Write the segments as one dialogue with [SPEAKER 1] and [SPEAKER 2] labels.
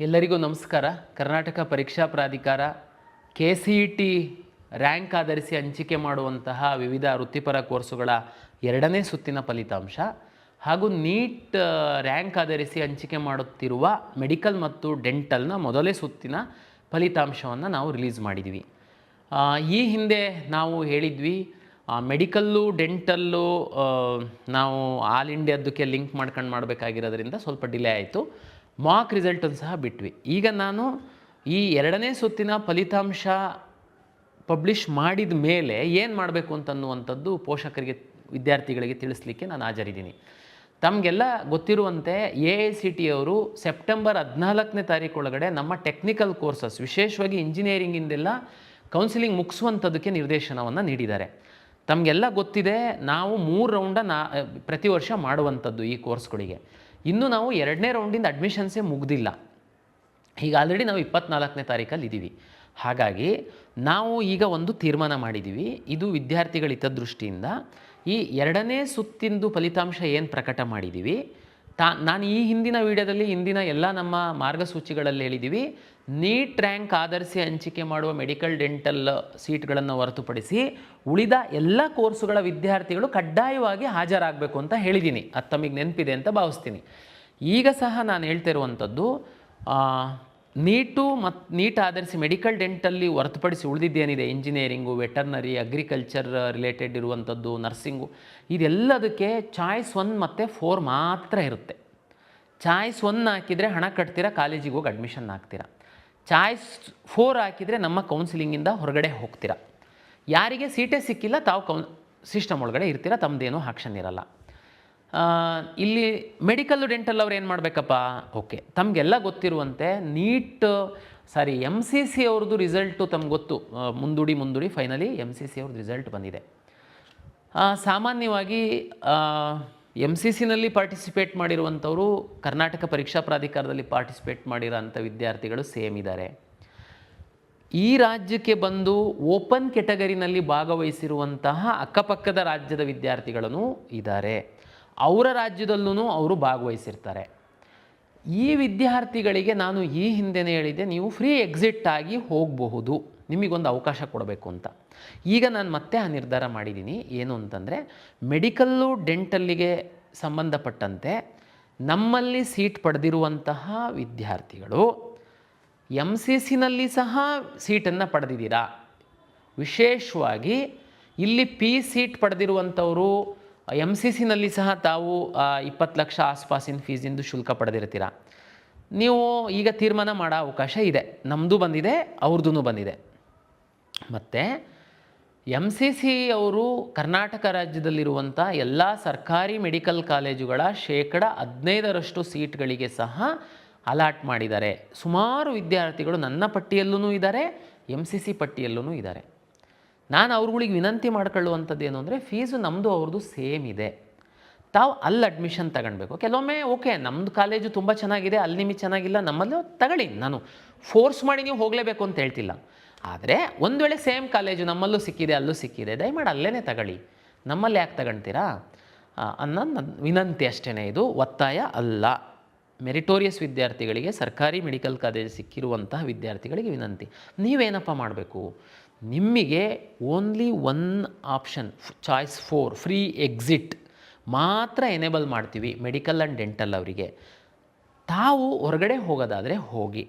[SPEAKER 1] ಎಲ್ಲರಿಗೂ ನಮಸ್ಕಾರ. ಕರ್ನಾಟಕ ಪರೀಕ್ಷಾ ಪ್ರಾಧಿಕಾರ KCET ರ್ಯಾಂಕ್ ಆಧರಿಸಿ ಹಂಚಿಕೆ ಮಾಡುವಂತಹ ವಿವಿಧ ವೃತ್ತಿಪರ ಕೋರ್ಸುಗಳ ಎರಡನೇ ಸುತ್ತಿನ ಫಲಿತಾಂಶ ಹಾಗೂ ನೀಟ್ ರ್ಯಾಂಕ್ ಆಧರಿಸಿ ಹಂಚಿಕೆ ಮಾಡುತ್ತಿರುವ ಮೆಡಿಕಲ್ ಮತ್ತು ಡೆಂಟಲ್ನ ಮೊದಲನೇ ಸುತ್ತಿನ ಫಲಿತಾಂಶವನ್ನು ನಾವು ರಿಲೀಸ್ ಮಾಡಿದ್ವಿ. ಈ ಹಿಂದೆ ನಾವು ಹೇಳಿದ್ವಿ ಮೆಡಿಕಲ್ಲು ಡೆಂಟಲ್ಲು ನಾವು ಆಲ್ ಇಂಡಿಯಾದಕ್ಕೆ ಲಿಂಕ್ ಮಾಡ್ಕೊಂಡು ಮಾಡಬೇಕಾಗಿರೋದ್ರಿಂದ ಸ್ವಲ್ಪ ಡಿಲೇ ಆಯಿತು. ಮಾಕ್ ರಿಸಲ್ಟನ್ನು ಸಹ ಬಿಟ್ವಿ. ಈಗ ನಾನು ಈ ಎರಡನೇ ಸುತ್ತಿನ ಫಲಿತಾಂಶ ಪಬ್ಲಿಷ್ ಮಾಡಿದ ಮೇಲೆ ಏನು ಮಾಡಬೇಕು ಅಂತನ್ನುವಂಥದ್ದು ಪೋಷಕರಿಗೆ ವಿದ್ಯಾರ್ಥಿಗಳಿಗೆ ತಿಳಿಸ್ಲಿಕ್ಕೆ ನಾನು ಹಾಜರಿದ್ದೀನಿ. ತಮಗೆಲ್ಲ ಗೊತ್ತಿರುವಂತೆ AICTE ಅವರು ಸೆಪ್ಟೆಂಬರ್ 14ನೇ ತಾರೀಕು ಒಳಗಡೆ ನಮ್ಮ ಟೆಕ್ನಿಕಲ್ ಕೋರ್ಸಸ್ ವಿಶೇಷವಾಗಿ ಇಂಜಿನಿಯರಿಂಗಿಂದೆಲ್ಲ ಕೌನ್ಸಿಲಿಂಗ್ ಮುಗಿಸುವಂಥದ್ದಕ್ಕೆ ನಿರ್ದೇಶನವನ್ನು ನೀಡಿದ್ದಾರೆ. ತಮಗೆಲ್ಲ ಗೊತ್ತಿದೆ, ನಾವು 3 ರೌಂಡ ಪ್ರತಿ ವರ್ಷ ಮಾಡುವಂಥದ್ದು ಈ ಕೋರ್ಸ್ಗಳಿಗೆ. ಇನ್ನೂ ನಾವು 2ನೇ ರೌಂಡಿಂದ ಅಡ್ಮಿಷನ್ಸೇ ಮುಗ್ದಿಲ್ಲ. ಈಗ ಆಲ್ರೆಡಿ ನಾವು 24ನೇ ತಾರೀಕಲ್ಲಿ ಇದ್ದೀವಿ. ಹಾಗಾಗಿ ನಾವು ಈಗ ಒಂದು ತೀರ್ಮಾನ ಮಾಡಿದ್ದೀವಿ. ಇದು ವಿದ್ಯಾರ್ಥಿಗಳ ಹಿತದೃಷ್ಟಿಯಿಂದ ಈ ಎರಡನೇ ಸುತ್ತಿಂದು ಫಲಿತಾಂಶ ಏನು ಪ್ರಕಟ ಮಾಡಿದ್ದೀವಿ, ನಾನು ಈ ಹಿಂದಿನ ವಿಡಿಯೋದಲ್ಲಿ ಹಿಂದಿನ ಎಲ್ಲ ನಮ್ಮ ಮಾರ್ಗಸೂಚಿಗಳಲ್ಲಿ ಹೇಳಿದ್ದೀವಿ, ನೀಟ್ ರ್ಯಾಂಕ್ ಆಧರಿಸಿ ಹಂಚಿಕೆ ಮಾಡುವ ಮೆಡಿಕಲ್ ಡೆಂಟಲ್ ಸೀಟ್ಗಳನ್ನು ಹೊರತುಪಡಿಸಿ ಉಳಿದ ಎಲ್ಲ ಕೋರ್ಸುಗಳ ವಿದ್ಯಾರ್ಥಿಗಳು ಕಡ್ಡಾಯವಾಗಿ ಹಾಜರಾಗಬೇಕು ಅಂತ ಹೇಳಿದ್ದೀನಿ. ಅದು ತಮಗೆ ನೆನಪಿದೆ ಅಂತ ಭಾವಿಸ್ತೀನಿ. ಈಗ ಸಹ ನಾನು ಹೇಳ್ತಿರುವಂಥದ್ದು ನೀಟ್ ಆಧರಿಸಿ ಮೆಡಿಕಲ್ ಡೆಂಟಲ್ಲಿ ಹೊರತುಪಡಿಸಿ ಉಳಿದಿದ್ದೇನಿದೆ, ಇಂಜಿನಿಯರಿಂಗು, ವೆಟರ್ನರಿ, ಅಗ್ರಿಕಲ್ಚರ್ ರಿಲೇಟೆಡ್ ಇರುವಂಥದ್ದು, ನರ್ಸಿಂಗು, ಇದೆಲ್ಲದಕ್ಕೆ ಚಾಯ್ಸ್ 1 ಮತ್ತು 4 ಮಾತ್ರ ಇರುತ್ತೆ. ಚಾಯ್ಸ್ 1 ಹಾಕಿದರೆ ಹಣ ಕಟ್ತೀರಾ, ಕಾಲೇಜಿಗೆ ಹೋಗಿ ಅಡ್ಮಿಷನ್ ಹಾಕ್ತೀರಾ. ಚಾಯ್ಸ್ 4 ಹಾಕಿದರೆ ನಮ್ಮ ಕೌನ್ಸಿಲಿಂಗಿಂದ ಹೊರಗಡೆ ಹೋಗ್ತೀರಾ. ಯಾರಿಗೆ ಸೀಟೇ ಸಿಕ್ಕಿಲ್ಲ ತಾವು ಸಿಸ್ಟಮ್ ಒಳಗಡೆ ಇರ್ತೀರ, ತಮ್ಮದೇನೂ ಆಕ್ಷನ್ ಇರಲ್ಲ. ಇಲ್ಲಿ ಮೆಡಿಕಲ್ಲು ಡೆಂಟಲ್ ಅವ್ರು ಏನು ಮಾಡಬೇಕಪ್ಪ? ಓಕೆ, ತಮಗೆಲ್ಲ ಗೊತ್ತಿರುವಂತೆ MCC ಅವ್ರದ್ದು ರಿಸಲ್ಟು ತಮ್ಗೆ ಗೊತ್ತು. ಮುಂದೂಡಿ ಫೈನಲಿ MCC ಅವ್ರದ್ದು ರಿಸಲ್ಟ್ ಬಂದಿದೆ. ಸಾಮಾನ್ಯವಾಗಿ MCCನಲ್ಲಿ ಪಾರ್ಟಿಸಿಪೇಟ್ ಮಾಡಿರುವಂಥವರು ಕರ್ನಾಟಕ ಪರೀಕ್ಷಾ ಪ್ರಾಧಿಕಾರದಲ್ಲಿ ಪಾರ್ಟಿಸಿಪೇಟ್ ಮಾಡಿರೋಂಥ ವಿದ್ಯಾರ್ಥಿಗಳು ಸೇಮ್ ಇದ್ದಾರೆ. ಈ ರಾಜ್ಯಕ್ಕೆ ಬಂದು ಓಪನ್ ಕೆಟಗರಿನಲ್ಲಿ ಭಾಗವಹಿಸಿರುವಂತಹ ಅಕ್ಕಪಕ್ಕದ ರಾಜ್ಯದ ವಿದ್ಯಾರ್ಥಿಗಳೂ ಇದ್ದಾರೆ. ಅವರ ರಾಜ್ಯದಲ್ಲೂ ಅವರು ಭಾಗವಹಿಸಿರ್ತಾರೆ. ಈ ವಿದ್ಯಾರ್ಥಿಗಳಿಗೆ ನಾನು ಈ ಹಿಂದೆನೇ ಹೇಳಿದ್ದೆ, ನೀವು ಫ್ರೀ ಎಕ್ಸಿಟ್ ಆಗಿ ಹೋಗಬಹುದು, ನಿಮಗೊಂದು ಅವಕಾಶ ಕೊಡಬೇಕು ಅಂತ. ಈಗ ನಾನು ಮತ್ತೆ ಆ ನಿರ್ಧಾರ ಮಾಡಿದ್ದೀನಿ. ಏನು ಅಂತಂದರೆ, ಮೆಡಿಕಲ್ಲು ಡೆಂಟಲ್ಲಿಗೆ ಸಂಬಂಧಪಟ್ಟಂತೆ ನಮ್ಮಲ್ಲಿ ಸೀಟ್ ಪಡೆದಿರುವಂತಹ ವಿದ್ಯಾರ್ಥಿಗಳು MCCನಲ್ಲಿ ಸಹ ಸೀಟನ್ನು ಪಡೆದಿದ್ದೀರಾ. ವಿಶೇಷವಾಗಿ ಇಲ್ಲಿ ಸೀಟ್ ಪಡೆದಿರುವಂಥವರು MCCನಲ್ಲಿ ಸಹ ತಾವು 20 ಲಕ್ಷ ಆಸ್ಪಾಸಿನ ಫೀಸಿಂದು ಶುಲ್ಕ ಪಡೆದಿರ್ತೀರ. ನೀವು ಈಗ ತೀರ್ಮಾನ ಮಾಡೋ ಅವಕಾಶ ಇದೆ. ನಮ್ಮದು ಬಂದಿದೆ, ಅವ್ರದ್ದೂ ಬಂದಿದೆ. ಮತ್ತು MCC ಅವರು ಕರ್ನಾಟಕ ರಾಜ್ಯದಲ್ಲಿರುವಂಥ ಎಲ್ಲ ಸರ್ಕಾರಿ ಮೆಡಿಕಲ್ ಕಾಲೇಜುಗಳ 15% ಸೀಟ್ಗಳಿಗೆ ಸಹ ಅಲಾಟ್ ಮಾಡಿದ್ದಾರೆ. ಸುಮಾರು ವಿದ್ಯಾರ್ಥಿಗಳು ನನ್ನ ಪಟ್ಟಿಯಲ್ಲೂ ಇದ್ದಾರೆ, MCC ಪಟ್ಟಿಯಲ್ಲೂ ಇದ್ದಾರೆ. ನಾನು ಅವ್ರುಗಳಿಗೆ ವಿನಂತಿ ಮಾಡ್ಕೊಳ್ಳುವಂಥದ್ದು ಏನು ಅಂದರೆ, ಫೀಸು ನಮ್ಮದು ಅವ್ರದ್ದು ಸೇಮ್ ಇದೆ, ತಾವು ಅಲ್ಲಿ ಅಡ್ಮಿಷನ್ ತಗೊಳ್ಬೇಕು. ಕೆಲವೊಮ್ಮೆ ಓಕೆ, ನಮ್ಮದು ಕಾಲೇಜು ತುಂಬ ಚೆನ್ನಾಗಿದೆ, ಅಲ್ಲಿ ನಿಮಗೆ ಚೆನ್ನಾಗಿಲ್ಲ, ನಮ್ಮಲ್ಲೂ ತಗೊಳ್ಳಿ, ನಾನು ಫೋರ್ಸ್ ಮಾಡಿ ನೀವು ಹೋಗಲೇಬೇಕು ಅಂತ ಹೇಳ್ತಿಲ್ಲ. ಆದರೆ ಒಂದು ವೇಳೆ ಸೇಮ್ ಕಾಲೇಜು ನಮ್ಮಲ್ಲೂ ಸಿಕ್ಕಿದೆ, ಅಲ್ಲೂ ಸಿಕ್ಕಿದೆ, ದಯಮಾಡಿ ಅಲ್ಲೇ ತಗೊಳ್ಳಿ, ನಮ್ಮಲ್ಲಿ ಯಾಕೆ ತಗೊಳ್ತೀರಾ ಅನ್ನೋ ನನ್ನ ವಿನಂತಿ ಅಷ್ಟೇ. ಇದು ಒತ್ತಾಯ ಅಲ್ಲ. ಮೆರಿಟೋರಿಯಸ್ ವಿದ್ಯಾರ್ಥಿಗಳಿಗೆ, ಸರ್ಕಾರಿ ಮೆಡಿಕಲ್ ಕಾಲೇಜ್ ಸಿಕ್ಕಿರುವಂತಹ ವಿದ್ಯಾರ್ಥಿಗಳಿಗೆ ವಿನಂತಿ. ನೀವೇನಪ್ಪ ಮಾಡಬೇಕು, ನಿಮಗೆ only 1 option, choice 4 free exit ಮಾತ್ರ ಎನೇಬಲ್ ಮಾಡ್ತೀವಿ ಮೆಡಿಕಲ್ ಆ್ಯಂಡ್ ಡೆಂಟಲ್ ಅವರಿಗೆ. ತಾವು ಹೊರಗಡೆ ಹೋಗೋದಾದರೆ ಹೋಗಿ.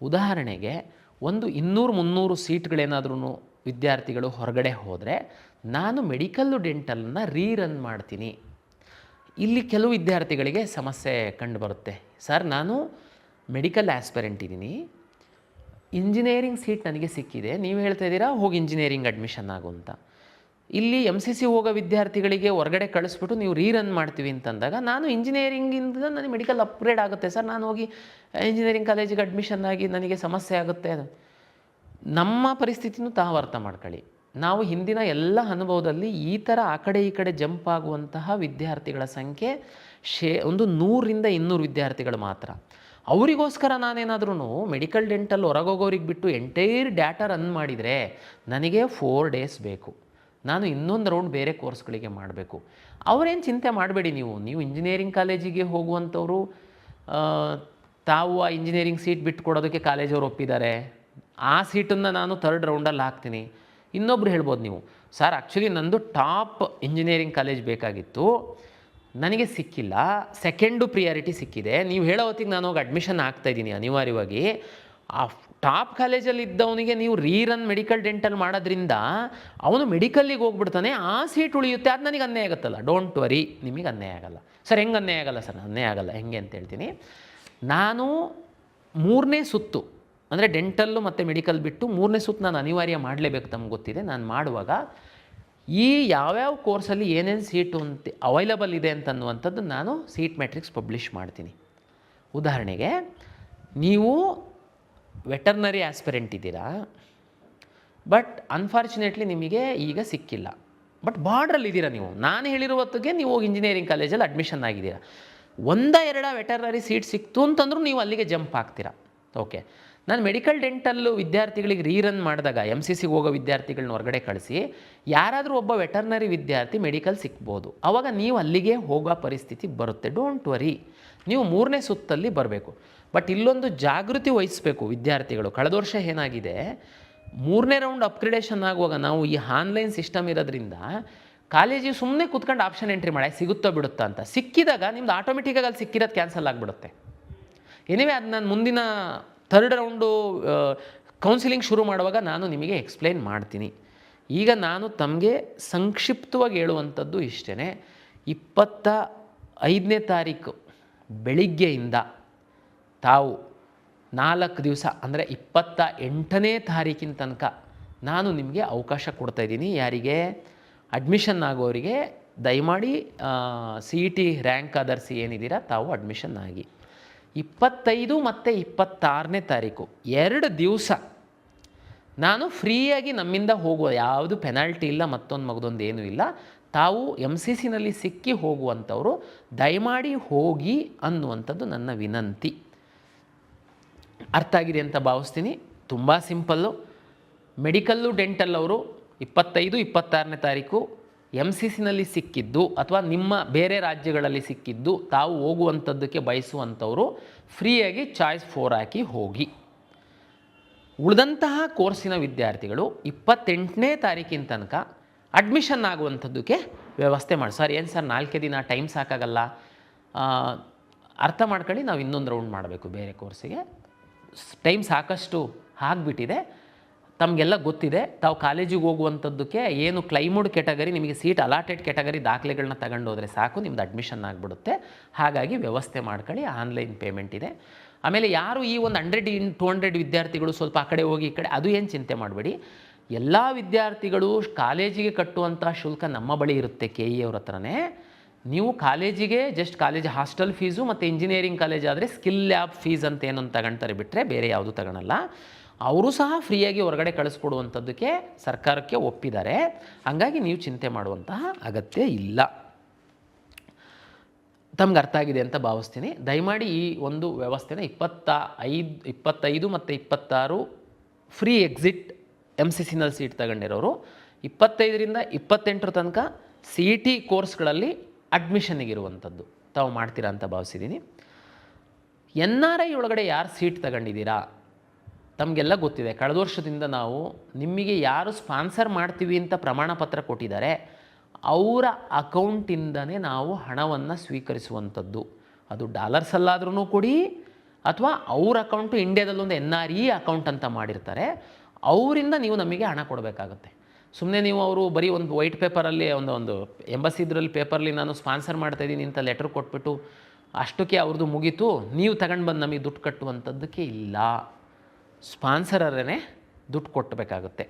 [SPEAKER 1] ಉದಾಹರಣೆಗೆ ಒಂದು 200-300 ಸೀಟ್ಗಳೇನಾದ್ರೂ ವಿದ್ಯಾರ್ಥಿಗಳು ಹೊರಗಡೆ ಹೋದರೆ ನಾನು ಮೆಡಿಕಲ್ಲು ಡೆಂಟಲನ್ನು ರೀರನ್ ಮಾಡ್ತೀನಿ. ಇಲ್ಲಿ ಕೆಲವು ವಿದ್ಯಾರ್ಥಿಗಳಿಗೆ ಸಮಸ್ಯೆ ಕಂಡು ಬರುತ್ತೆ. ಸರ್, ನಾನು ಮೆಡಿಕಲ್ ಆಸ್ಪರೆಂಟ್ ಇದ್ದೀನಿ, ಇಂಜಿನಿಯರಿಂಗ್ ಸೀಟ್ ನನಗೆ ಸಿಕ್ಕಿದೆ, ನೀವು ಹೇಳ್ತಾ ಇದ್ದೀರಾ ಹೋಗಿ ಇಂಜಿನಿಯರಿಂಗ್ ಅಡ್ಮಿಷನ್ ಆಗು ಅಂತ. ಇಲ್ಲಿ MCC ಹೋಗೋ ವಿದ್ಯಾರ್ಥಿಗಳಿಗೆ ಹೊರಗಡೆ ಕಳಿಸ್ಬಿಟ್ಟು ನೀವು ರೀರನ್ ಮಾಡ್ತೀವಿ ಅಂತಂದಾಗ, ನಾನು ಇಂಜಿನಿಯರಿಂಗಿಂದ ನನಗೆ ಮೆಡಿಕಲ್ ಅಪ್ಗ್ರೇಡ್ ಆಗುತ್ತೆ ಸರ್, ನಾನು ಹೋಗಿ ಇಂಜಿನಿಯರಿಂಗ್ ಕಾಲೇಜಿಗೆ ಅಡ್ಮಿಷನ್ ಆಗಿ ನನಗೆ ಸಮಸ್ಯೆ ಆಗುತ್ತೆ. ನಮ್ಮ ಪರಿಸ್ಥಿತಿನೂ ತಾವು ಅರ್ಥ ಮಾಡ್ಕೊಳ್ಳಿ. ನಾವು ಹಿಂದಿನ ಎಲ್ಲ ಅನುಭವದಲ್ಲಿ ಈ ಥರ ಆ ಕಡೆ ಈ ಕಡೆ ಜಂಪ್ ಆಗುವಂತಹ ವಿದ್ಯಾರ್ಥಿಗಳ ಸಂಖ್ಯೆ 100-200 ವಿದ್ಯಾರ್ಥಿಗಳು ಮಾತ್ರ. ಅವರಿಗೋಸ್ಕರ ನಾನೇನಾದ್ರೂ ಮೆಡಿಕಲ್ ಡೆಂಟಲ್ ಹೊರಗೋಗೋರಿಗೆ ಬಿಟ್ಟು ಎಂಟೈರ್ ಡಾಟಾ ರನ್ ಮಾಡಿದರೆ ನನಗೆ 4 ಡೇಸ್ ಬೇಕು. ನಾನು ಇನ್ನೊಂದು ರೌಂಡ್ ಬೇರೆ ಕೋರ್ಸ್ಗಳಿಗೆ ಮಾಡಬೇಕು. ಅವರೇನು ಚಿಂತೆ ಮಾಡಬೇಡಿ. ನೀವು ಇಂಜಿನಿಯರಿಂಗ್ ಕಾಲೇಜಿಗೆ ಹೋಗುವಂಥವರು ತಾವು ಆ ಇಂಜಿನಿಯರಿಂಗ್ ಸೀಟ್ ಬಿಟ್ಟು ಕೊಡೋದಕ್ಕೆ ಕಾಲೇಜವ್ರು ಒಪ್ಪಿದ್ದಾರೆ, ಆ ಸೀಟನ್ನು ನಾನು 3rd ರೌಂಡಲ್ಲಿ ಹಾಕ್ತೀನಿ. ಇನ್ನೊಬ್ರು ಹೇಳ್ಬೋದು ನೀವು, ಸರ್ ಆ್ಯಕ್ಚುಲಿ ನಂದು ಟಾಪ್ ಇಂಜಿನಿಯರಿಂಗ್ ಕಾಲೇಜ್ ಬೇಕಾಗಿತ್ತು, ನನಗೆ ಸಿಕ್ಕಿಲ್ಲ, ಸೆಕೆಂಡು ಪ್ರಿಯಾರಿಟಿ ಸಿಕ್ಕಿದೆ, ನೀವು ಹೇಳೋ ಹೊತ್ತಿಗೆ ನಾನು ಹೋಗಿ ಅಡ್ಮಿಷನ್ ಆಗ್ತಾಯಿದ್ದೀನಿ ಅನಿವಾರ್ಯವಾಗಿ. ಆ ಟಾಪ್ ಕಾಲೇಜಲ್ಲಿ ಇದ್ದವನಿಗೆ ನೀವು ರೀರನ್ ಮೆಡಿಕಲ್ ಡೆಂಟಲ್ ಮಾಡೋದ್ರಿಂದ ಅವನು ಮೆಡಿಕಲ್ಲಿಗೆ ಹೋಗ್ಬಿಡ್ತಾನೆ, ಆ ಸೀಟ್ ಉಳಿಯುತ್ತೆ, ಅದು ನನಗೆ ಅನ್ಯಾಯ ಆಗುತ್ತಲ್ಲ. ಡೋಂಟ್ ವರಿ, ನಿಮಗೆ ಅನ್ಯಾಯ ಆಗಲ್ಲ. ಸರ್ ಹೆಂಗೆ ಅನ್ಯಾಯ ಆಗಲ್ಲ ಸರ್? ಅನ್ಯಾಯ ಆಗಲ್ಲ. ಹೆಂಗೆ ಅಂತ ಹೇಳ್ತೀನಿ. ನಾನು 3ನೇ ಸುತ್ತು ಅಂದರೆ ಡೆಂಟಲ್ಲು ಮತ್ತು ಮೆಡಿಕಲ್ ಬಿಟ್ಟು 3ನೇ ಸುತ್ತು ನಾನು ಅನಿವಾರ್ಯ ಮಾಡಲೇಬೇಕು, ತಮ್ಗೆ ಗೊತ್ತಿದೆ. ನಾನು ಮಾಡುವಾಗ ಈ ಯಾವ್ಯಾವ ಕೋರ್ಸಲ್ಲಿ ಏನೇನು ಸೀಟು ಅಂತ ಅವೈಲಬಲ್ ಇದೆ ಅಂತನ್ನುವಂಥದ್ದು ನಾನು ಸೀಟ್ ಮ್ಯಾಟ್ರಿಕ್ಸ್ ಪಬ್ಲಿಷ್ ಮಾಡ್ತೀನಿ. ಉದಾಹರಣೆಗೆ, ನೀವು ವೆಟರ್ನರಿ ಆಸ್ಪಿರೆಂಟ್ ಇದ್ದೀರಾ, ಬಟ್ ಅನ್ಫಾರ್ಚುನೇಟ್ಲಿ ನಿಮಗೆ ಈಗ ಸಿಕ್ಕಿಲ್ಲ, ಬಟ್ ಬಾರ್ಡ್ರಲ್ಲಿದ್ದೀರಾ ನೀವು. ನಾನು ಹೇಳಿರೋ ಹೊತ್ತಿಗೆ ನೀವು ಹೋಗಿ ಇಂಜಿನಿಯರಿಂಗ್ ಕಾಲೇಜಲ್ಲಿ ಅಡ್ಮಿಷನ್ ಆಗಿದ್ದೀರಾ. 1-2 ವೆಟರ್ನರಿ ಸೀಟ್ ಸಿಕ್ತು ಅಂತಂದ್ರೂ ನೀವು ಅಲ್ಲಿಗೆ ಜಂಪ್ ಆಗ್ತೀರಾ. ಓಕೆ, ನಾನು ಮೆಡಿಕಲ್ ಡೆಂಟಲ್ಲು ವಿದ್ಯಾರ್ಥಿಗಳಿಗೆ ರೀರನ್ ಮಾಡಿದಾಗ MCCಗೆ ಹೋಗೋ ವಿದ್ಯಾರ್ಥಿಗಳನ್ನ ಹೊರಗಡೆ ಕಳಿಸಿ ಯಾರಾದರೂ ಒಬ್ಬ ವೆಟರ್ನರಿ ವಿದ್ಯಾರ್ಥಿ ಮೆಡಿಕಲ್ ಸಿಕ್ಬೋದು, ಆವಾಗ ನೀವು ಅಲ್ಲಿಗೆ ಹೋಗೋ ಪರಿಸ್ಥಿತಿ ಬರುತ್ತೆ. ಡೋಂಟ್ ವರಿ, ನೀವು 3ನೇ ಸುತ್ತಲ್ಲಿ ಬರಬೇಕು. ಬಟ್ ಇಲ್ಲೊಂದು ಜಾಗೃತಿ ವಹಿಸಬೇಕು ವಿದ್ಯಾರ್ಥಿಗಳು. ಕಳೆದ ವರ್ಷ ಏನಾಗಿದೆ, 3ನೇ ರೌಂಡ್ ಅಪ್ಗ್ರೇಡೇಷನ್ ಆಗುವಾಗ ನಾವು ಈ ಆನ್ಲೈನ್ ಸಿಸ್ಟಮ್ ಇರೋದ್ರಿಂದ ಕಾಲೇಜಿಗೆ ಸುಮ್ಮನೆ ಕೂತ್ಕೊಂಡು ಆಪ್ಷನ್ ಎಂಟ್ರಿ ಮಾಡಿ ಸಿಗುತ್ತೋ ಬಿಡುತ್ತಾ ಅಂತ, ಸಿಕ್ಕಿದಾಗ ನಿಮ್ದು ಆಟೋಮೆಟಿಕ್ಕಾಗಿ ಅಲ್ಲಿ ಸಿಕ್ಕಿರೋದು ಕ್ಯಾನ್ಸಲ್ ಆಗಿಬಿಡುತ್ತೆ. ಎನಿವೆ ಅದು ನಾನು ಮುಂದಿನ 3rd ರೌಂಡು ಕೌನ್ಸಿಲಿಂಗ್ ಶುರು ಮಾಡುವಾಗ ನಾನು ನಿಮಗೆ ಎಕ್ಸ್ಪ್ಲೈನ್ ಮಾಡ್ತೀನಿ. ಈಗ ನಾನು ತಮಗೆ ಸಂಕ್ಷಿಪ್ತವಾಗಿ ಹೇಳುವಂಥದ್ದು ಇಷ್ಟೇ. 25ನೇ ತಾರೀಕು ಬೆಳಿಗ್ಗೆಯಿಂದ ತಾವು 4 ದಿವಸ ಅಂದರೆ 28ನೇ ತಾರೀಕಿನ ತನಕ ನಾನು ನಿಮಗೆ ಅವಕಾಶ ಕೊಡ್ತಾಯಿದ್ದೀನಿ. ಯಾರಿಗೆ? ಅಡ್ಮಿಷನ್ ಆಗೋರಿಗೆ ದಯಮಾಡಿ CET ರ್ಯಾಂಕ್ ಆಧರಿಸಿ ಏನಿದ್ದೀರಾ ತಾವು ಅಡ್ಮಿಷನ್ ಆಗಿ. 25 ಮತ್ತು 26ನೇ ತಾರೀಕು 2 ದಿವಸ ನಾನು ಫ್ರೀಯಾಗಿ ನಮ್ಮಿಂದ ಹೋಗುವ, ಯಾವುದು ಪೆನಾಲ್ಟಿ ಇಲ್ಲ, ಮತ್ತೊಂದು ಏನೂ ಇಲ್ಲ. ತಾವು MCCನಲ್ಲಿ ಸಿಕ್ಕಿ ಹೋಗುವಂಥವರು ದಯಮಾಡಿ ಹೋಗಿ ಅನ್ನುವಂಥದ್ದು ನನ್ನ ವಿನಂತಿ. ಅರ್ಥ ಆಗಿದೆ ಅಂತ ಭಾವಿಸ್ತೀನಿ. ತುಂಬ ಸಿಂಪಲ್ಲು. ಮೆಡಿಕಲ್ಲು ಡೆಂಟಲ್ ಅವರು 25, 26ನೇ ತಾರೀಕು MCCನಲ್ಲಿ ಸಿಕ್ಕಿದ್ದು ಅಥವಾ ನಿಮ್ಮ ಬೇರೆ ರಾಜ್ಯಗಳಲ್ಲಿ ಸಿಕ್ಕಿದ್ದು ತಾವು ಹೋಗುವಂಥದ್ದಕ್ಕೆ ಬಯಸುವಂಥವರು ಫ್ರೀಯಾಗಿ ಚಾಯ್ಸ್ 4 ಹಾಕಿ ಹೋಗಿ. ಉಳಿದಂತಹ ಕೋರ್ಸಿನ ವಿದ್ಯಾರ್ಥಿಗಳು 28ನೇ ತಾರೀಕಿನ ತನಕ ಅಡ್ಮಿಷನ್ ಆಗುವಂಥದ್ದಕ್ಕೆ ವ್ಯವಸ್ಥೆ ಮಾಡಿ. ಸರ್ ಏನು ಸರ್ 4 ದಿನ ಟೈಮ್ ಸಾಕಾಗಲ್ಲ, ಅರ್ಥ ಮಾಡ್ಕೊಳ್ಳಿ, ನಾವು ಇನ್ನೊಂದು ರೌಂಡ್ ಮಾಡಬೇಕು ಬೇರೆ ಕೋರ್ಸಿಗೆ. ಟೈಮ್ ಸಾಕಷ್ಟು ಆಗಿಬಿಟ್ಟಿದೆ, ತಮಗೆಲ್ಲ ಗೊತ್ತಿದೆ. ತಾವು ಕಾಲೇಜಿಗೆ ಹೋಗುವಂಥದ್ದಕ್ಕೆ ಏನು ಕ್ಲೈಮ್ಡ್ ಕ್ಯಾಟಗರಿ, ನಿಮಗೆ ಸೀಟ್ ಅಲಾಟೆಡ್ ಕ್ಯಾಟಗರಿ ದಾಖಲೆಗಳನ್ನ ತಗೊಂಡು ಹೋದರೆ ಸಾಕು, ನಿಮ್ದು ಅಡ್ಮಿಷನ್ ಆಗಿಬಿಡುತ್ತೆ. ಹಾಗಾಗಿ ವ್ಯವಸ್ಥೆ ಮಾಡ್ಕೊಳ್ಳಿ. ಆನ್ಲೈನ್ ಪೇಮೆಂಟ್ ಇದೆ. ಆಮೇಲೆ ಯಾರು ಈ ಒಂದು 100-200 ವಿದ್ಯಾರ್ಥಿಗಳು ಸ್ವಲ್ಪ ಆ ಕಡೆ ಹೋಗಿ ಈ ಕಡೆ, ಅದು ಏನು ಚಿಂತೆ ಮಾಡಬೇಡಿ. ಎಲ್ಲ ವಿದ್ಯಾರ್ಥಿಗಳು ಕಾಲೇಜಿಗೆ ಕಟ್ಟುವಂಥ ಶುಲ್ಕ ನಮ್ಮ ಬಳಿ ಇರುತ್ತೆ, KE ಅವ್ರ ಹತ್ರನೇ. ನೀವು ಕಾಲೇಜಿಗೆ ಜಸ್ಟ್ ಕಾಲೇಜ್ ಹಾಸ್ಟೆಲ್ ಫೀಸು ಮತ್ತು ಇಂಜಿನಿಯರಿಂಗ್ ಕಾಲೇಜ್ ಆದರೆ ಸ್ಕಿಲ್ ಲ್ಯಾಬ್ ಫೀಸ್ ಅಂತ ಏನೊಂದು ತಗೊಳ್ತಾರೆ ಬಿಟ್ಟರೆ ಬೇರೆ ಯಾವುದು ತಗೊಳಲ್ಲ. ಅವರು ಸಹ ಫ್ರೀಯಾಗಿ ಹೊರಗಡೆ ಕಳಿಸ್ಕೊಡುವಂಥದ್ದಕ್ಕೆ ಸರ್ಕಾರಕ್ಕೆ ಒಪ್ಪಿದ್ದಾರೆ. ಹಾಗಾಗಿ ನೀವು ಚಿಂತೆ ಮಾಡುವಂತಹ ಅಗತ್ಯ ಇಲ್ಲ. ತಮ್ಗೆ ಅರ್ಥ ಆಗಿದೆ ಅಂತ ಭಾವಿಸ್ತೀನಿ. ದಯಮಾಡಿ ಈ ಒಂದು ವ್ಯವಸ್ಥೆನ 25 ಮತ್ತು 26 ಫ್ರೀ ಎಕ್ಸಿಟ್ MCCನಲ್ಲಿ ಸೀಟ್ ತಗೊಂಡಿರೋರು, 25ರಿಂದ 28 ತನಕ CET ಕೋರ್ಸ್ಗಳಲ್ಲಿ ಅಡ್ಮಿಷನ್ನಿಗಿರುವಂಥದ್ದು ತಾವು ಮಾಡ್ತೀರಾ ಅಂತ ಭಾವಿಸಿದ್ದೀನಿ. NRI ಒಳಗಡೆ ಯಾರು ಸೀಟ್ ತಗೊಂಡಿದ್ದೀರಾ ತಮಗೆಲ್ಲ ಗೊತ್ತಿದೆ. ಕಳೆದ ವರ್ಷದಿಂದ ನಾವು ನಿಮಗೆ ಯಾರು ಸ್ಪಾನ್ಸರ್ ಮಾಡ್ತೀವಿ ಅಂತ ಪ್ರಮಾಣ ಪತ್ರ ಕೊಟ್ಟಿದ್ದಾರೆ ಅವರ ಅಕೌಂಟಿಂದನೇ ನಾವು ಹಣವನ್ನು ಸ್ವೀಕರಿಸುವಂಥದ್ದು. ಅದು ಡಾಲರ್ಸಲ್ಲಾದ್ರೂ ಕೊಡಿ ಅಥವಾ ಅವ್ರ ಅಕೌಂಟು ಇಂಡಿಯಾದಲ್ಲೊಂದು NRE ಅಕೌಂಟ್ ಅಂತ ಮಾಡಿರ್ತಾರೆ, ಅವರಿಂದ ನೀವು ನಮಗೆ ಹಣ ಕೊಡಬೇಕಾಗತ್ತೆ. ಸುಮ್ಮನೆ ನೀವು ಅವರು ಬರೀ ಒಂದು ವೈಟ್ ಪೇಪರಲ್ಲಿ ಒಂದು ಎಂಬಸಿ ಇದರಲ್ಲಿ ಪೇಪರಲ್ಲಿ ನಾನು ಸ್ಪಾನ್ಸರ್ ಮಾಡ್ತಾಯಿದ್ದೀನಿ ಅಂತ ಲೆಟ್ರ್ ಕೊಟ್ಬಿಟ್ಟು ಅಷ್ಟಕ್ಕೆ ಅವ್ರದ್ದು ಮುಗೀತು, ನೀವು ತಗೊಂಡು ಬಂದು ನಮಗೆ ದುಡ್ಡು ಕಟ್ಟುವಂಥದ್ದಕ್ಕೆ ಇಲ್ಲ. ಸ್ಪಾನ್ಸರರೇ ದುಡ್ಡು ಕೊಟ್ಟಬೇಕಾಗುತ್ತೆ.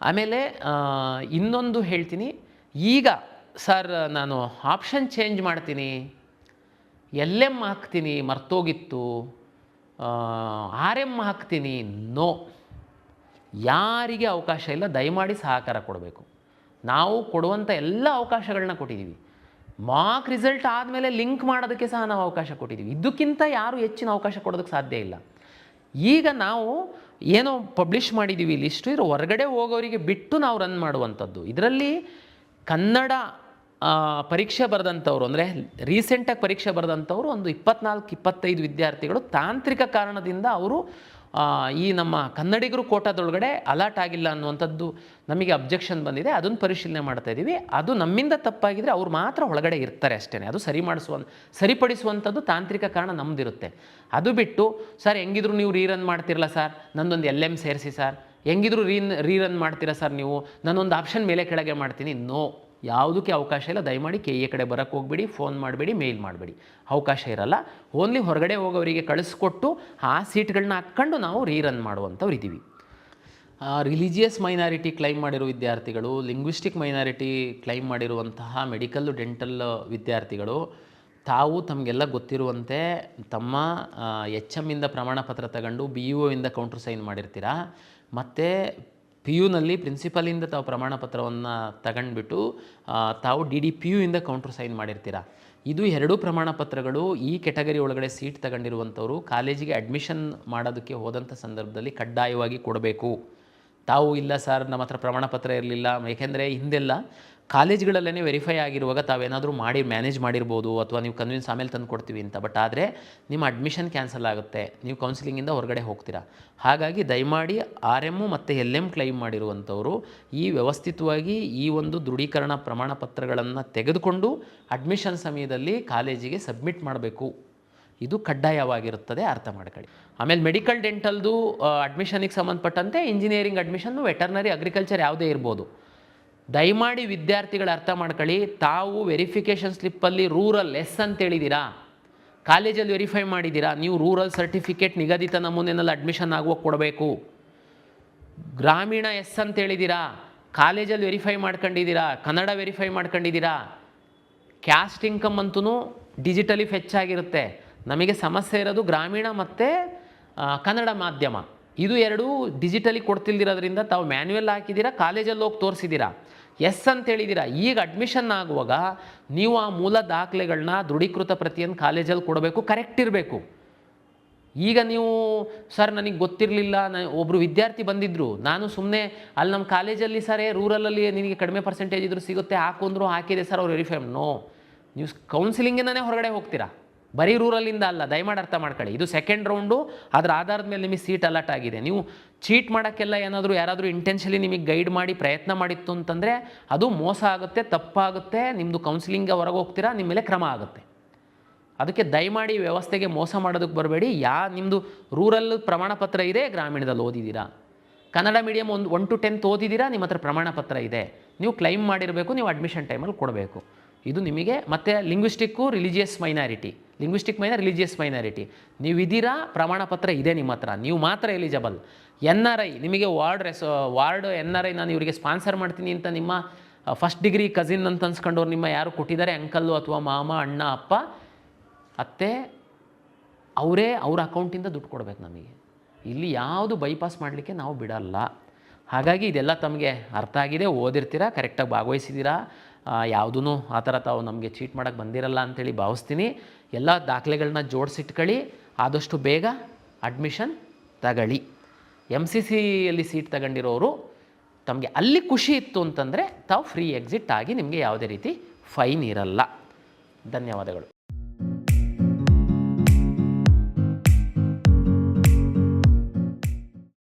[SPEAKER 1] ಆಮೇಲೆ ಇನ್ನೊಂದು ಹೇಳ್ತೀನಿ, ಈಗ ಸರ್ ನಾನು ಆಪ್ಷನ್ ಚೇಂಜ್ ಮಾಡ್ತೀನಿ, LM ಹಾಕ್ತೀನಿ ಮರ್ತೋಗಿತ್ತು, RM ಹಾಕ್ತೀನಿ, ನೋ, ಯಾರಿಗೆ ಅವಕಾಶ ಇಲ್ಲ. ದಯಮಾಡಿ ಸಹಕಾರ ಕೊಡಬೇಕು. ನಾವು ಕೊಡುವಂಥ ಎಲ್ಲ ಅವಕಾಶಗಳನ್ನ ಕೊಟ್ಟಿದ್ದೀವಿ. ಮಾರ್ಕ್ ರಿಸಲ್ಟ್ ಆದಮೇಲೆ ಲಿಂಕ್ ಮಾಡೋದಕ್ಕೆ ಸಹ ನಾವು ಅವಕಾಶ ಕೊಟ್ಟಿದ್ದೀವಿ. ಇದಕ್ಕಿಂತ ಯಾರು ಹೆಚ್ಚಿನ ಅವಕಾಶ ಕೊಡೋದಕ್ಕೆ ಸಾಧ್ಯ ಇಲ್ಲ. ಈಗ ನಾವು ಏನೋ ಪಬ್ಲಿಷ್ ಮಾಡಿದ್ದೀವಿ ಲಿಸ್ಟು, ಇದ್ರ ಹೊರಗಡೆ ಹೋಗೋರಿಗೆ ಬಿಟ್ಟು ನಾವು ರನ್ ಮಾಡುವಂಥದ್ದು. ಇದರಲ್ಲಿ ಕನ್ನಡ ಪರೀಕ್ಷೆ ಬರೆದಂಥವ್ರು ಅಂದರೆ ರೀಸೆಂಟಾಗಿ ಪರೀಕ್ಷೆ ಬರೆದಂಥವ್ರು ಒಂದು 24-25 ವಿದ್ಯಾರ್ಥಿಗಳು ತಾಂತ್ರಿಕ ಕಾರಣದಿಂದ ಅವರು ಈ ನಮ್ಮ ಕನ್ನಡಿಗರು ಕೋಟಾದೊಳಗಡೆ ಅಲಾಟ್ ಆಗಿಲ್ಲ ಅನ್ನುವಂಥದ್ದು ನಮಗೆ ಅಬ್ಜೆಕ್ಷನ್ ಬಂದಿದೆ. ಅದನ್ನು ಪರಿಶೀಲನೆ ಮಾಡ್ತಾ ಇದ್ದೀವಿ. ಅದು ನಮ್ಮಿಂದ ತಪ್ಪಾಗಿದ್ದರೆ ಅವ್ರು ಮಾತ್ರ ಒಳಗಡೆ ಇರ್ತಾರೆ ಅಷ್ಟೇ. ಅದು ಸರಿಪಡಿಸುವಂಥದ್ದು ತಾಂತ್ರಿಕ ಕಾರಣ ನಮ್ಮದಿರುತ್ತೆ. ಅದು ಬಿಟ್ಟು ಸರ್ ಹೆಂಗಿದ್ರು ನೀವು ರೀರನ್ ಮಾಡ್ತಿರಲ್ಲ ಸರ್, ನಂದೊಂದು LM ಸೇರಿಸಿ ಸರ್, ಹೆಂಗಿದ್ರು ರೀರನ್ ಮಾಡ್ತೀರಾ ಸರ್ ನೀವು, ನಾನೊಂದು ಆಪ್ಷನ್ ಮೇಲೆ ಕೆಳಗೆ ಮಾಡ್ತೀನಿ, ನೋ, ಯಾವುದಕ್ಕೆ ಅವಕಾಶ ಇಲ್ಲ. ದಯಮಾಡಿ KA ಕಡೆ ಬರೋಕ್ಕೆ ಹೋಗಬೇಡಿ, ಫೋನ್ ಮಾಡಬೇಡಿ, ಮೇಲ್ ಮಾಡಬೇಡಿ, ಅವಕಾಶ ಇರಲ್ಲ. ಓನ್ಲಿ ಹೊರಗಡೆ ಹೋಗೋವರಿಗೆ ಕಳಿಸ್ಕೊಟ್ಟು ಆ ಸೀಟ್ಗಳನ್ನ ಹಾಕ್ಕೊಂಡು ನಾವು ರೀರನ್ ಮಾಡುವಂಥವ್ರು ಇದ್ದೀವಿ. ರಿಲಿಜಿಯಸ್ ಮೈನಾರಿಟಿ ಕ್ಲೈಮ್ ಮಾಡಿರೋ ವಿದ್ಯಾರ್ಥಿಗಳು, ಲಿಂಗ್ವಿಸ್ಟಿಕ್ ಮೈನಾರಿಟಿ ಕ್ಲೈಮ್ ಮಾಡಿರುವಂತಹ ಮೆಡಿಕಲ್ಲು ಡೆಂಟಲ್ ವಿದ್ಯಾರ್ಥಿಗಳು ತಾವು ತಮಗೆಲ್ಲ ಗೊತ್ತಿರುವಂತೆ ತಮ್ಮ HM ಇಂದ ಪ್ರಮಾಣ ಪತ್ರ ತಗೊಂಡು BUO ಇಂದ ಕೌಂಟ್ರ್ ಸೈನ್ ಮಾಡಿರ್ತೀರ. ಮತ್ತು PU ನಲ್ಲಿ ಪ್ರಿನ್ಸಿಪಲಿಂದ ತಾವು ಪ್ರಮಾಣ ಪತ್ರವನ್ನು ತಗೊಂಡ್ಬಿಟ್ಟು ತಾವು DDPU ಇಂದ ಕೌಂಟ್ರ್ ಸೈನ್ ಮಾಡಿರ್ತೀರ. ಇದು ಎರಡೂ ಪ್ರಮಾಣ ಪತ್ರಗಳು ಈ ಕೆಟಗರಿ ಒಳಗಡೆ ಸೀಟ್ ತಗೊಂಡಿರುವಂಥವ್ರು ಕಾಲೇಜಿಗೆ ಅಡ್ಮಿಷನ್ ಮಾಡೋದಕ್ಕೆ ಹೋದಂಥ ಸಂದರ್ಭದಲ್ಲಿ ಕಡ್ಡಾಯವಾಗಿ ಕೊಡಬೇಕು. ತಾವು ಇಲ್ಲ ಸರ್ ನಮ್ಮ ಹತ್ರ ಪ್ರಮಾಣ ಪತ್ರ ಇರಲಿಲ್ಲ, ಏಕೆಂದರೆ ಹಿಂದೆಲ್ಲ ಕಾಲೇಜ್ಗಳಲ್ಲೇ ವೆರಿಫೈ ಆಗಿರುವಾಗ ತಾವೇನಾದರೂ ಮ್ಯಾನೇಜ್ ಮಾಡಿರ್ಬೋದು, ಅಥವಾ ನೀವು ಕನ್ವಿನ್ಸ್ ಆಮೇಲೆ ತಂದು ಕೊಡ್ತೀವಿ ಅಂತ. ಬಟ್ ಆದರೆ ನಿಮ್ಮ ಅಡ್ಮಿಷನ್ ಕ್ಯಾನ್ಸಲ್ ಆಗುತ್ತೆ, ನೀವು ಕೌನ್ಸಿಲಿಂಗಿಂದ ಹೊರಗಡೆ ಹೋಗ್ತೀರಾ. ಹಾಗಾಗಿ ದಯಮಾಡಿ RM ಮತ್ತು LM ಕ್ಲೈಮ್ ಮಾಡಿರುವಂಥವರು ಈ ವ್ಯವಸ್ಥಿತವಾಗಿ ಈ ಒಂದು ದೃಢೀಕರಣ ಪ್ರಮಾಣ ಪತ್ರಗಳನ್ನು ತೆಗೆದುಕೊಂಡು ಅಡ್ಮಿಷನ್ ಸಮಯದಲ್ಲಿ ಕಾಲೇಜಿಗೆ ಸಬ್ಮಿಟ್ ಮಾಡಬೇಕು. ಇದು ಕಡ್ಡಾಯವಾಗಿರುತ್ತದೆ, ಅರ್ಥ ಮಾಡ್ಕೊಳ್ಳಿ. ಆಮೇಲೆ ಮೆಡಿಕಲ್ ಡೆಂಟಲ್ದು ಅಡ್ಮಿಷನಿಗೆ ಸಂಬಂಧಪಟ್ಟಂತೆ ಇಂಜಿನಿಯರಿಂಗ್ ಅಡ್ಮಿಷನ್ನು, ವೆಟರ್ನರಿ, ಅಗ್ರಿಕಲ್ಚರ್ ಯಾವುದೇ ಇರ್ಬೋದು. ದಯಮಾಡಿ ವಿದ್ಯಾರ್ಥಿಗಳು ಅರ್ಥ ಮಾಡ್ಕೊಳ್ಳಿ, ತಾವು ವೆರಿಫಿಕೇಷನ್ ಸ್ಲಿಪ್ಪಲ್ಲಿ ರೂರಲ್ ಎಸ್ ಅಂತೇಳಿದ್ದೀರಾ, ಕಾಲೇಜಲ್ಲಿ ವೆರಿಫೈ ಮಾಡಿದ್ದೀರಾ, ನೀವು ರೂರಲ್ ಸರ್ಟಿಫಿಕೇಟ್ ನಿಗದಿತ ನಮೂನೆಯಲ್ಲಿ ಅಡ್ಮಿಷನ್ ಆಗುವಾಗ ಕೊಡಬೇಕು. ಗ್ರಾಮೀಣ ಎಸ್ ಅಂತೇಳಿದ್ದೀರಾ, ಕಾಲೇಜಲ್ಲಿ ವೆರಿಫೈ ಮಾಡ್ಕೊಂಡಿದ್ದೀರಾ, ಕನ್ನಡ ವೆರಿಫೈ ಮಾಡ್ಕೊಂಡಿದ್ದೀರಾ. ಕ್ಯಾಸ್ಟ್ ಇನ್ಕಮ್ ಅಂತೂ ಡಿಜಿಟಲಿ ಫೆಚ್ ಆಗಿರುತ್ತೆ. ನಮಗೆ ಸಮಸ್ಯೆ ಇರೋದು ಗ್ರಾಮೀಣ ಮತ್ತು ಕನ್ನಡ ಮಾಧ್ಯಮ, ಇದು ಎರಡೂ ಡಿಜಿಟಲಿ ಕೊಡ್ತಿಲ್ದಿರೋದ್ರಿಂದ ತಾವು ಮ್ಯಾನ್ಯುವಲ್ ಹಾಕಿದ್ದೀರಾ, ಕಾಲೇಜಲ್ಲಿ ಹೋಗಿ ತೋರಿಸಿದ್ದೀರಾ, ಎಸ್ ಅಂತೇಳಿದ್ದೀರಾ. ಈಗ ಅಡ್ಮಿಷನ್ ಆಗುವಾಗ ನೀವು ಆ ಮೂಲ ದಾಖಲೆಗಳನ್ನ ದೃಢೀಕೃತ ಪ್ರತಿಯನ್ನು ಕಾಲೇಜಲ್ಲಿ ಕೊಡಬೇಕು, ಕರೆಕ್ಟ್ ಇರಬೇಕು. ಈಗ ನೀವು ಸರ್ ನನಗೆ ಗೊತ್ತಿರಲಿಲ್ಲ, ಒಬ್ಬರು ವಿದ್ಯಾರ್ಥಿ ಬಂದಿದ್ದರು, ನಾನು ಸುಮ್ಮನೆ ಅಲ್ಲಿ ನಮ್ಮ ಕಾಲೇಜಲ್ಲಿ ಸರೇ ರೂರಲಲ್ಲಿ ನಿನಗೆ ಕಡಿಮೆ ಪರ್ಸೆಂಟೇಜ್ ಇದ್ದರೂ ಸಿಗುತ್ತೆ ಹಾಕೊಂಡ್ರು, ಹಾಕಿದೆ ಸರ್ ಅವ್ರು ವೆರಿಫೈ. ನೋ, ನೀವು ಕೌನ್ಸಿಲಿಂಗಿಂದನೇ ಹೊರಗಡೆ ಹೋಗ್ತೀರಾ, ಬರೀ ರೂರಲ್ಲಿಂದ ಅಲ್ಲ. ದಯಮಾಡಿ ಅರ್ಥ ಮಾಡ್ಕೊಳ್ಳಿ, ಇದು ಸೆಕೆಂಡ್ ರೌಂಡು, ಅದರ ಆಧಾರದ ಮೇಲೆ ನಿಮಗೆ ಸೀಟ್ ಅಲಾಟ್ ಆಗಿದೆ. ನೀವು ಚೀಟ್ ಮಾಡೋಕ್ಕೆಲ್ಲ ಯಾರಾದರೂ ಇಂಟೆನ್ಷಲಿ ನಿಮಗೆ ಗೈಡ್ ಮಾಡಿ ಪ್ರಯತ್ನ ಮಾಡಿತ್ತು ಅಂತಂದರೆ ಅದು ಮೋಸ ಆಗುತ್ತೆ, ತಪ್ಪಾಗುತ್ತೆ, ನಿಮ್ಮದು ಕೌನ್ಸಿಲಿಂಗ್ ಹೊರಗೆ ಹೋಗ್ತೀರಾ, ನಿಮ್ಮ ಮೇಲೆ ಕ್ರಮ ಆಗುತ್ತೆ. ಅದಕ್ಕೆ ದಯಮಾಡಿ ವ್ಯವಸ್ಥೆಗೆ ಮೋಸ ಮಾಡೋದಕ್ಕೆ ಬರಬೇಡಿ. ನಿಮ್ಮದು ರೂರಲ್ ಪ್ರಮಾಣ ಪತ್ರ ಇದೆ, ಗ್ರಾಮೀಣದಲ್ಲಿ ಓದಿದ್ದೀರಾ, ಕನ್ನಡ ಮೀಡಿಯಮ್ 1 to 10 ಓದಿದ್ದೀರಾ, ನಿಮ್ಮ ಹತ್ರ ಪ್ರಮಾಣ ಪತ್ರ ಇದೆ, ನೀವು ಕ್ಲೈಮ್ ಮಾಡಿರಬೇಕು, ನೀವು ಅಡ್ಮಿಷನ್ ಟೈಮಲ್ಲಿ ಕೊಡಬೇಕು. ಇದು ನಿಮಗೆ. ಮತ್ತು ಲಿಂಗ್ವಿಸ್ಟಿಕ್ಕು ರಿಲಿಜಿಯಸ್ ಮೈನಾರಿಟಿ, ರಿಲಿಜಿಯಸ್ ಮೈನಾರಿಟಿ ನೀವಿದ್ದೀರಾ, ಪ್ರಮಾಣ ಪತ್ರ ಇದೆ ನಿಮ್ಮ ಹತ್ರ, ನೀವು ಮಾತ್ರ ಎಲಿಜಿಬಲ್. NRI ನಿಮಗೆ ವಾರ್ಡ್ NRI ನಾನು ಇವರಿಗೆ ಸ್ಪಾನ್ಸರ್ ಮಾಡ್ತೀನಿ ಅಂತ ನಿಮ್ಮ ಫಸ್ಟ್ ಡಿಗ್ರಿ ಕಸಿನ್ ಅಂತ ಅನ್ಸ್ಕೊಂಡವ್ರು ನಿಮ್ಮ ಯಾರು ಕೊಟ್ಟಿದ್ದಾರೆ, ಅಂಕಲ್ಲು ಅಥವಾ ಮಾಮ, ಅಣ್ಣ, ಅಪ್ಪ, ಅತ್ತೆ, ಅವರೇ ಅವ್ರ ಅಕೌಂಟಿಂದ ದುಡ್ಡು ಕೊಡಬೇಕು ನಮಗೆ. ಇಲ್ಲಿ ಯಾವುದು ಬೈಪಾಸ್ ಮಾಡಲಿಕ್ಕೆ ನಾವು ಬಿಡಲ್ಲ. ಹಾಗಾಗಿ ಇದೆಲ್ಲ ತಮಗೆ ಅರ್ಥ ಆಗಿದೆ, ಓದಿರ್ತೀರಾ, ಕರೆಕ್ಟಾಗಿ ಭಾಗವಹಿಸಿದ್ದೀರಾ, ಯಾವುದೂ ಆ ಥರ ತಾವು ನಮಗೆ ಚೀಟ್ ಮಾಡೋಕ್ಕೆ ಬಂದಿರಲ್ಲ ಅಂಥೇಳಿ ಭಾವಿಸ್ತೀನಿ. ಎಲ್ಲ ದಾಖಲೆಗಳನ್ನ ಆದಷ್ಟು ಬೇಗ ಅಡ್ಮಿಷನ್ ತಗೊಳ್ಳಿ. MCCಯಲ್ಲಿ ಸೀಟ್ ತಗೊಂಡಿರೋರು ತಮಗೆ ಅಲ್ಲಿ ಖುಷಿ ಇತ್ತು ಅಂತಂದರೆ ತಾವು ಫ್ರೀ ಎಕ್ಸಿಟ್ ಆಗಿ, ನಿಮಗೆ ಯಾವುದೇ ರೀತಿ ಫೈನ್ ಇರಲ್ಲ. ಧನ್ಯವಾದಗಳು.